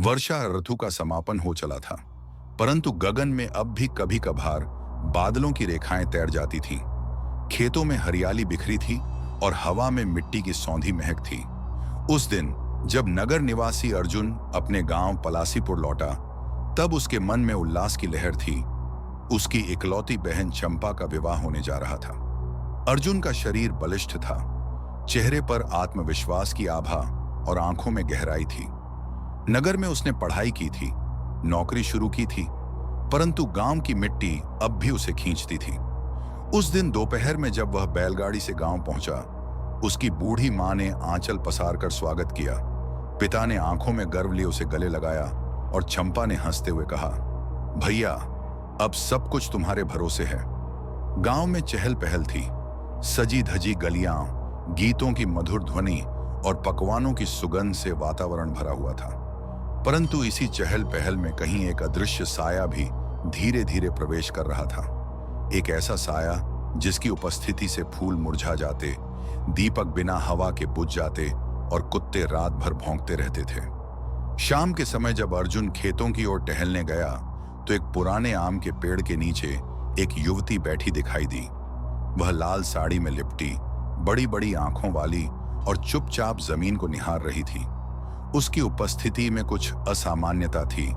वर्षा ऋतु का समापन हो चला था, परंतु गगन में अब भी कभी कभार बादलों की रेखाएं तैर जाती थीं। खेतों में हरियाली बिखरी थी और हवा में मिट्टी की सौंधी महक थी। उस दिन जब नगर निवासी अर्जुन अपने गांव पलासीपुर लौटा, तब उसके मन में उल्लास की लहर थी। उसकी इकलौती बहन चंपा का विवाह होने जा रहा था। अर्जुन का शरीर बलिष्ठ था, चेहरे पर आत्मविश्वास की आभा और आंखों में गहराई थी। नगर में उसने पढ़ाई की थी, नौकरी शुरू की थी, परंतु गांव की मिट्टी अब भी उसे खींचती थी। उस दिन दोपहर में जब वह बैलगाड़ी से गांव पहुंचा, उसकी बूढ़ी मां ने आंचल पसार कर स्वागत किया। पिता ने आंखों में गर्व लिए उसे गले लगाया और चंपा ने हंसते हुए कहा, भैया, अब सब कुछ तुम्हारे भरोसे है। गांव में चहल पहल थी, सजी धजी गलियां, गीतों की मधुर ध्वनि और पकवानों की सुगंध से वातावरण भरा हुआ था। परंतु इसी चहल पहल में कहीं एक अदृश्य साया भी धीरे धीरे प्रवेश कर रहा था। एक ऐसा साया जिसकी उपस्थिति से फूल मुरझा जाते, दीपक बिना हवा के बुझ जाते और कुत्ते रात भर भौंकते रहते थे। शाम के समय जब अर्जुन खेतों की ओर टहलने गया, तो एक पुराने आम के पेड़ के नीचे एक युवती बैठी दिखाई दी। वह लाल साड़ी में लिपटी, बड़ी बड़ी आंखों वाली और चुपचाप जमीन को निहार रही थी। उसकी उपस्थिति में कुछ असामान्यता थी।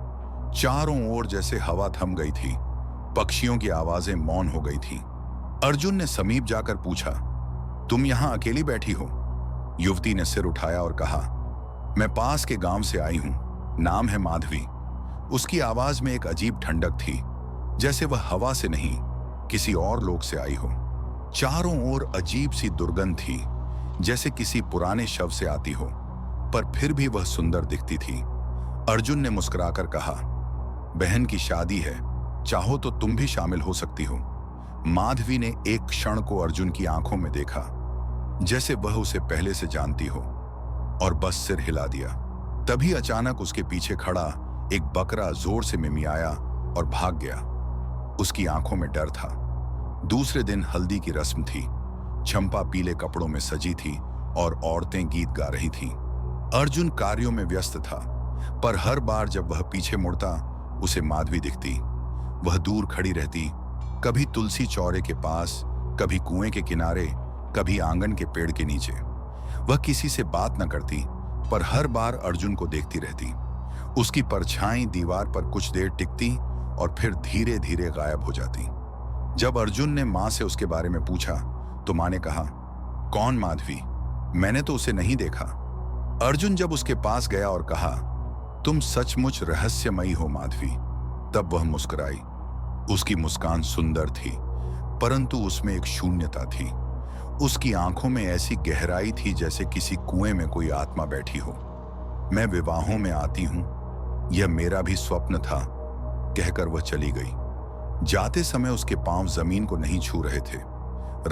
चारों ओर जैसे हवा थम गई थी, पक्षियों की आवाजें मौन हो गई थी। अर्जुन ने समीप जाकर पूछा, तुम यहां अकेली बैठी हो? युवती ने सिर उठाया और कहा, मैं पास के गांव से आई हूं, नाम है माधवी। उसकी आवाज में एक अजीब ठंडक थी, जैसे वह हवा से नहीं, किसी और लोक से आई हो। चारों ओर अजीब सी दुर्गंध थी, जैसे किसी पुराने शव से आती हो, पर फिर भी वह सुंदर दिखती थी। अर्जुन ने मुस्कुराकर कहा, बहन की शादी है, चाहो तो तुम भी शामिल हो सकती हो। माधवी ने एक क्षण को अर्जुन की आंखों में देखा, जैसे वह उसे पहले से जानती हो, और बस सिर हिला दिया। तभी अचानक उसके पीछे खड़ा एक बकरा जोर से मिमियाया और भाग गया। उसकी आंखों में डर था। दूसरे दिन हल्दी की रस्म थी। चंपा पीले कपड़ों में सजी थी और औरतें गीत गा रही थीं। अर्जुन कार्यों में व्यस्त था, पर हर बार जब वह पीछे मुड़ता, उसे माधवी दिखती। वह दूर खड़ी रहती, कभी तुलसी चौरे के पास, कभी कुएं के किनारे, कभी आंगन के पेड़ के नीचे। वह किसी से बात न करती, पर हर बार अर्जुन को देखती रहती। उसकी परछाई दीवार पर कुछ देर टिकती और फिर धीरे धीरे गायब हो जाती। जब अर्जुन ने मां से उसके बारे में पूछा, तो मां ने कहा, कौन माधवी? मैंने तो उसे नहीं देखा। अर्जुन जब उसके पास गया और कहा, तुम सचमुच रहस्यमयी हो माधवी, तब वह मुस्कुराई। उसकी मुस्कान सुंदर थी, परंतु उसमें एक शून्यता थी। उसकी आंखों में ऐसी गहराई थी जैसे किसी कुएं में कोई आत्मा बैठी हो। मैं विवाहों में आती हूं, यह मेरा भी स्वप्न था, कहकर वह चली गई। जाते समय उसके पांव जमीन को नहीं छू रहे थे।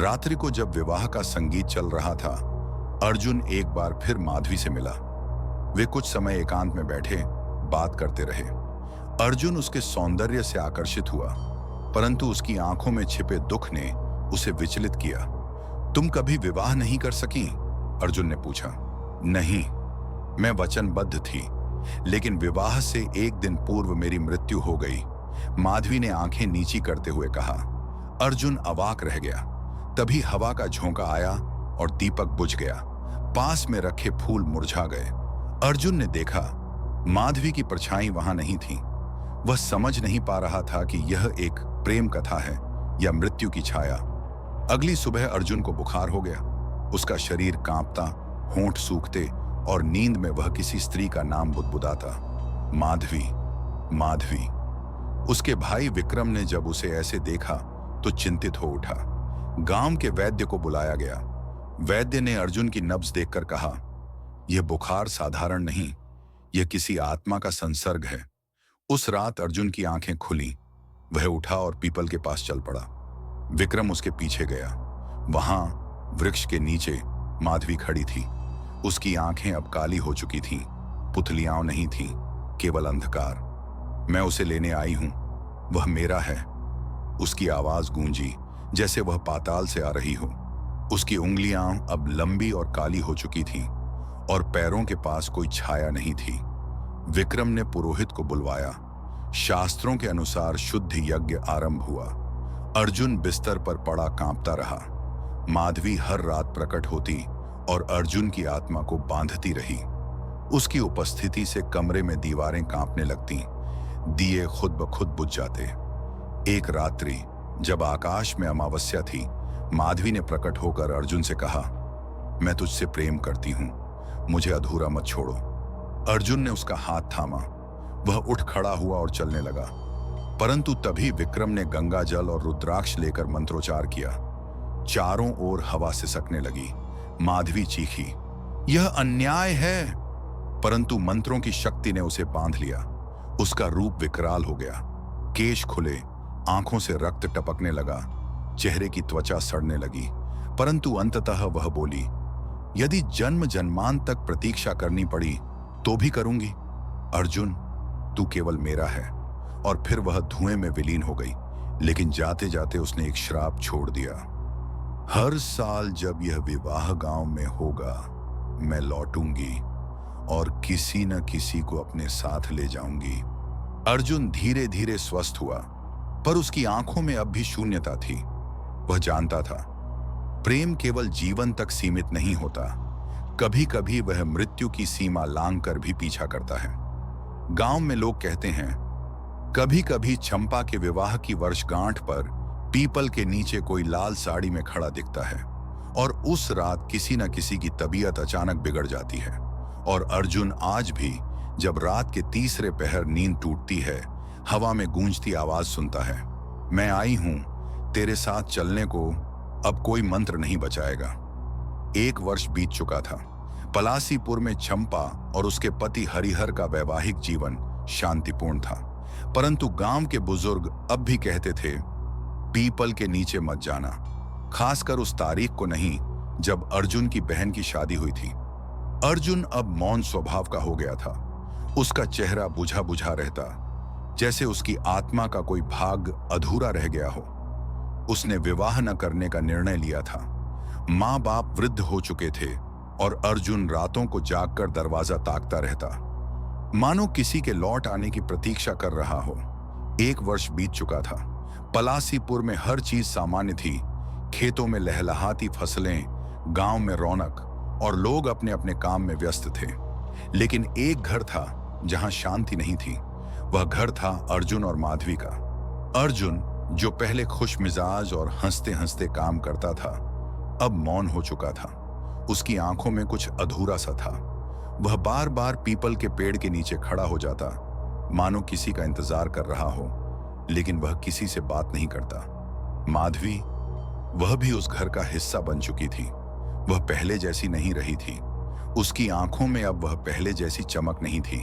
रात्रि को जब विवाह का संगीत चल रहा था, अर्जुन एक बार फिर माधवी से मिला। वे कुछ समय एकांत में बैठे बात करते रहे। अर्जुन उसके सौंदर्य से आकर्षित हुआ, परंतु उसकी आंखों में छिपे दुख ने उसे विचलित किया। तुम कभी विवाह नहीं कर सकी? अर्जुन ने पूछा। नहीं, मैं वचनबद्ध थी, लेकिन विवाह से एक दिन पूर्व मेरी मृत्यु हो गई, माधवी ने आंखें नीची करते हुए कहा। अर्जुन अवाक रह गया। तभी हवा का झोंका आया और दीपक बुझ गया। पास में रखे फूल मुरझा गए। अर्जुन ने देखा, माधवी की परछाई वहां नहीं थी। वह समझ नहीं पा रहा था कि यह एक प्रेम कथा है या मृत्यु की छाया। अगली सुबह अर्जुन को बुखार हो गया। उसका शरीर कांपता, होंठ सूखते और नींद में वह किसी स्त्री का नाम बुदबुदाता, माधवी, माधवी। उसके भाई विक्रम ने जब उसे ऐसे देखा तो चिंतित हो उठा। गांव के वैद्य को बुलाया गया। वैद्य ने अर्जुन की नब्ज देखकर कहा, यह बुखार साधारण नहीं, यह किसी आत्मा का संसर्ग है। उस रात अर्जुन की आंखें खुली। वह उठा और पीपल के पास चल पड़ा। विक्रम उसके पीछे गया। वहां वृक्ष के नीचे माधवी खड़ी थी। उसकी आंखें अब काली हो चुकी थीं, पुतलियां नहीं थीं, केवल अंधकार। मैं उसे लेने आई हूं, वह मेरा है। उसकी आवाज गूंजी जैसे वह पाताल से आ रही हो। उसकी उंगलियां अब लंबी और काली हो चुकी थीं और पैरों के पास कोई छाया नहीं थी। विक्रम ने पुरोहित को बुलवाया। शास्त्रों के अनुसार शुद्ध यज्ञ आरंभ हुआ। अर्जुन बिस्तर पर पड़ा कांपता रहा। माधवी हर रात प्रकट होती और अर्जुन की आत्मा को बांधती रही। उसकी उपस्थिति से कमरे में दीवारें कांपने लगती, दिए खुद ब खुद बुझ जाते। एक रात्रि जब आकाश में अमावस्या थी, माधवी ने प्रकट होकर अर्जुन से कहा, मैं तुझसे प्रेम करती हूं, मुझे अधूरा मत छोड़ो। अर्जुन ने उसका हाथ थामा। वह उठ खड़ा हुआ और चलने लगा, परंतु तभी विक्रम ने गंगा जल और रुद्राक्ष लेकर मंत्रोच्चार किया। चारों ओर हवा सिसकने लगी। माधवी चीखी, यह अन्याय है, परंतु मंत्रों की शक्ति ने उसे बांध लिया। उसका रूप विकराल हो गया। केश खुले, आंखों से रक्त टपकने लगा, चेहरे की त्वचा सड़ने लगी, परंतु अंततः वह बोली, यदि जन्म जन्मांत तक प्रतीक्षा करनी पड़ी तो भी करूंगी। अर्जुन, तू केवल मेरा है। और फिर वह धुएं में विलीन हो गई। लेकिन जाते जाते उसने एक श्राप छोड़ दिया, हर साल जब यह विवाह गांव में होगा, मैं लौटूंगी और किसी न किसी को अपने साथ ले जाऊंगी। अर्जुन धीरे धीरे स्वस्थ हुआ, पर उसकी आंखों में अब भी शून्यता थी। वह जानता था, प्रेम केवल जीवन तक सीमित नहीं होता, कभी कभी वह मृत्यु की सीमा लांघकर भी पीछा करता है। गांव में लोग कहते हैं, कभी कभी चंपा के विवाह की वर्षगांठ पर पीपल के नीचे कोई लाल साड़ी में खड़ा दिखता है और उस रात किसी न किसी की तबीयत अचानक बिगड़ जाती है। और अर्जुन आज भी जब रात के तीसरे पहर नींद टूटती है, हवा में गूंजती आवाज सुनता है, मैं आई हूं तेरे साथ चलने को, अब कोई मंत्र नहीं बचाएगा। 1 वर्ष बीत चुका था। पलासीपुर में चंपा और उसके पति हरिहर का वैवाहिक जीवन शांतिपूर्ण था, परंतु गांव के बुजुर्ग अब भी कहते थे, पीपल के नीचे मत जाना, खासकर उस तारीख को नहीं जब अर्जुन की बहन की शादी हुई थी। अर्जुन अब मौन स्वभाव का हो गया था। उसका चेहरा बुझा बुझा रहता, जैसे उसकी आत्मा का कोई भाग अधूरा रह गया हो। उसने विवाह न करने का निर्णय लिया था। माँ बाप वृद्ध हो चुके थे और अर्जुन रातों को जागकर दरवाजा ताकता रहता, मानो किसी के लौट आने की प्रतीक्षा कर रहा हो। 1 वर्ष बीत चुका था। पलासीपुर में हर चीज सामान्य थी। खेतों में लहलहाती फसलें, गांव में रौनक और लोग अपने अपने काम में व्यस्त थे। लेकिन एक घर था जहां शांति नहीं थी। वह घर था अर्जुन और माधवी का। अर्जुन, जो पहले खुश मिजाज और हंसते हंसते काम करता था, अब मौन हो चुका था। उसकी आंखों में कुछ अधूरा सा था। वह बार बार पीपल के पेड़ के नीचे खड़ा हो जाता, मानो किसी का इंतजार कर रहा हो, लेकिन वह किसी से बात नहीं करता। माधवी, वह भी उस घर का हिस्सा बन चुकी थी। वह पहले जैसी नहीं रही थी। उसकी आंखों में अब वह पहले जैसी चमक नहीं थी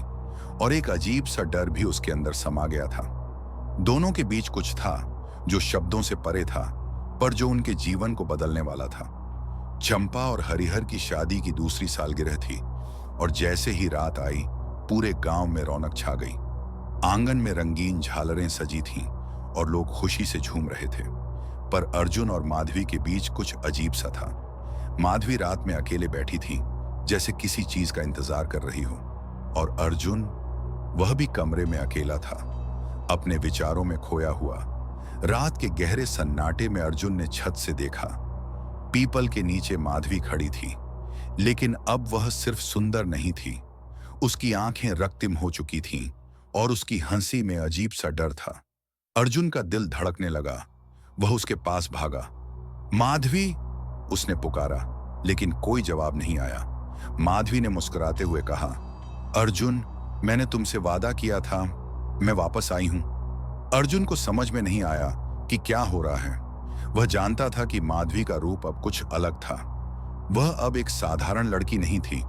और एक अजीब सा डर भी उसके अंदर समा गया था। दोनों के बीच कुछ था जो शब्दों से परे था, पर जो उनके जीवन को बदलने वाला था। चंपा और हरिहर की शादी की दूसरी सालगिरह थी और जैसे ही रात आई, पूरे गांव में रौनक छा गई। आंगन में रंगीन झालरें सजी थीं और लोग खुशी से झूम रहे थे। पर अर्जुन और माधवी के बीच कुछ अजीब सा था। माधवी रात में अकेले बैठी थी, जैसे किसी चीज का इंतजार कर रही हो, और अर्जुन, वह भी कमरे में अकेला था, अपने विचारों में खोया हुआ। रात के गहरे सन्नाटे में अर्जुन ने छत से देखा। पीपल के नीचे माधवी खड़ी थी, लेकिन अब वह सिर्फ सुंदर नहीं थी। उसकी आंखें रक्तिम हो चुकी थीं और उसकी हंसी में अजीब सा डर था। अर्जुन का दिल धड़कने लगा। वह उसके पास भागा। माधवी, उसने पुकारा, लेकिन कोई जवाब नहीं आया। माधवी ने मुस्कुराते हुए कहा, अर्जुन, मैंने तुमसे वादा किया था, मैं वापस आई हूं। अर्जुन को समझ में नहीं आया कि क्या हो रहा है। वह जानता था कि माधवी का रूप अब कुछ अलग था। वह अब एक साधारण लड़की नहीं थी,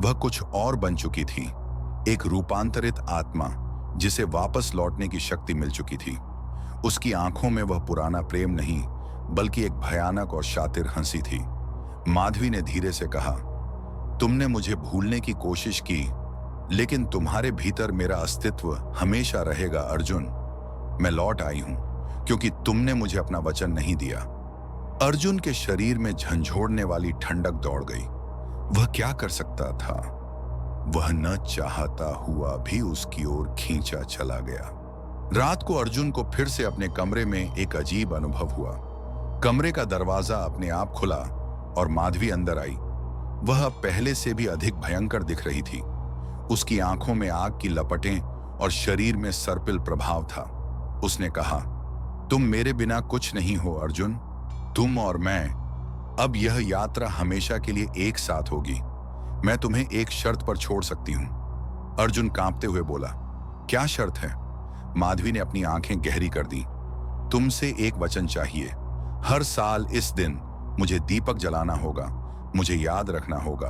वह कुछ और बन चुकी थी, एक रूपांतरित आत्मा जिसे वापस लौटने की शक्ति मिल चुकी थी। उसकी आंखों में वह पुराना प्रेम नहीं, बल्कि एक भयानक और शातिर हंसी थी। माधवी ने धीरे से कहा, तुमने मुझे भूलने की कोशिश की, लेकिन तुम्हारे भीतर मेरा अस्तित्व हमेशा रहेगा अर्जुन। मैं लौट आई हूं क्योंकि तुमने मुझे अपना वचन नहीं दिया। अर्जुन के शरीर में झंझोड़ने वाली ठंडक दौड़ गई। वह क्या कर सकता था? वह न चाहता हुआ भी उसकी ओर खींचा चला गया। रात को अर्जुन को फिर से अपने कमरे में एक अजीब अनुभव हुआ। कमरे का दरवाजा अपने आप खुला और माधवी अंदर आई। वह अब पहले से भी अधिक भयंकर दिख रही थी। उसकी आंखों में आग की लपटें और शरीर में सर्पिल प्रभाव था। उसने कहा, तुम मेरे बिना कुछ नहीं हो अर्जुन। तुम और मैं, अब यह यात्रा हमेशा के लिए एक साथ होगी। मैं तुम्हें एक शर्त पर छोड़ सकती हूं। अर्जुन कांपते हुए बोला, क्या शर्त है? माधवी ने अपनी आंखें गहरी कर दी। तुमसे एक वचन चाहिए। हर साल इस दिन मुझे दीपक जलाना होगा। मुझे याद रखना होगा।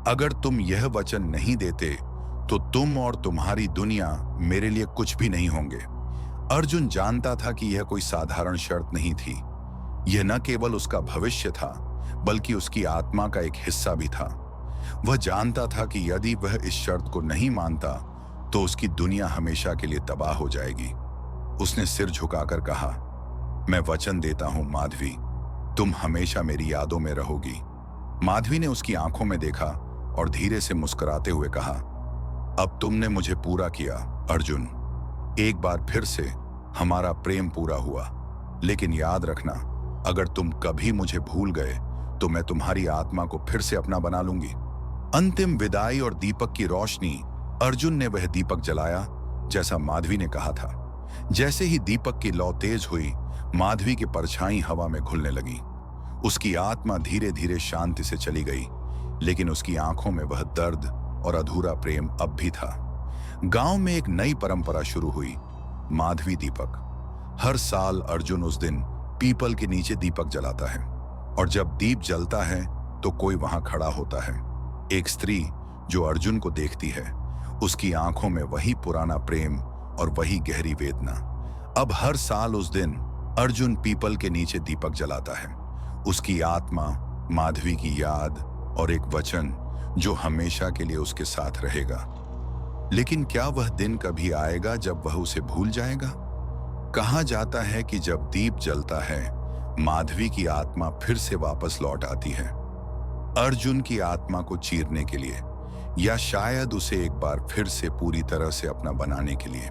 अगर तुम यह वचन नहीं देते तो तुम और तुम्हारी दुनिया मेरे लिए कुछ भी नहीं होंगे। अर्जुन जानता था कि यह कोई साधारण शर्त नहीं थी। यह न केवल उसका भविष्य था, बल्कि उसकी आत्मा का एक हिस्सा भी था। वह जानता था कि यदि वह इस शर्त को नहीं मानता तो उसकी दुनिया हमेशा के लिए तबाह हो जाएगी। उसने सिर झुकाकर कहा, मैं वचन देता हूं माधवी, तुम हमेशा मेरी यादों में रहोगी। माधवी ने उसकी आंखों में देखा और धीरे से मुस्कुराते हुए कहा, अब तुमने मुझे पूरा किया अर्जुन। एक बार फिर से हमारा प्रेम पूरा हुआ। लेकिन याद रखना, अगर तुम कभी मुझे भूल गए तो मैं तुम्हारी आत्मा को फिर से अपना बना लूंगी। अंतिम विदाई और दीपक की रोशनी। अर्जुन ने वह दीपक जलाया जैसा माधवी ने कहा था। जैसे ही दीपक की लौ तेज हुई, माधवी की परछाई हवा में घुलने लगी। उसकी आत्मा धीरे धीरे शांति से चली गई, लेकिन उसकी आंखों में वह दर्द और अधूरा प्रेम अब भी था। गांव में एक नई परंपरा शुरू हुई, माधवी दीपक। हर साल अर्जुन उस दिन पीपल के नीचे दीपक जलाता है, और जब दीप जलता है तो कोई वहां खड़ा होता है। एक स्त्री जो अर्जुन को देखती है, उसकी आंखों में वही पुराना प्रेम और वही गहरी वेदना। अब हर साल उस दिन अर्जुन पीपल के नीचे दीपक जलाता है। उसकी आत्मा, माधवी की याद और एक वचन जो हमेशा के लिए उसके साथ रहेगा। लेकिन क्या वह दिन कभी आएगा जब वह उसे भूल जाएगा? कहा जाता है कि जब दीप जलता है, माधवी की आत्मा फिर से वापस लौट आती है, अर्जुन की आत्मा को चीरने के लिए, या शायद उसे एक बार फिर से पूरी तरह से अपना बनाने के लिए।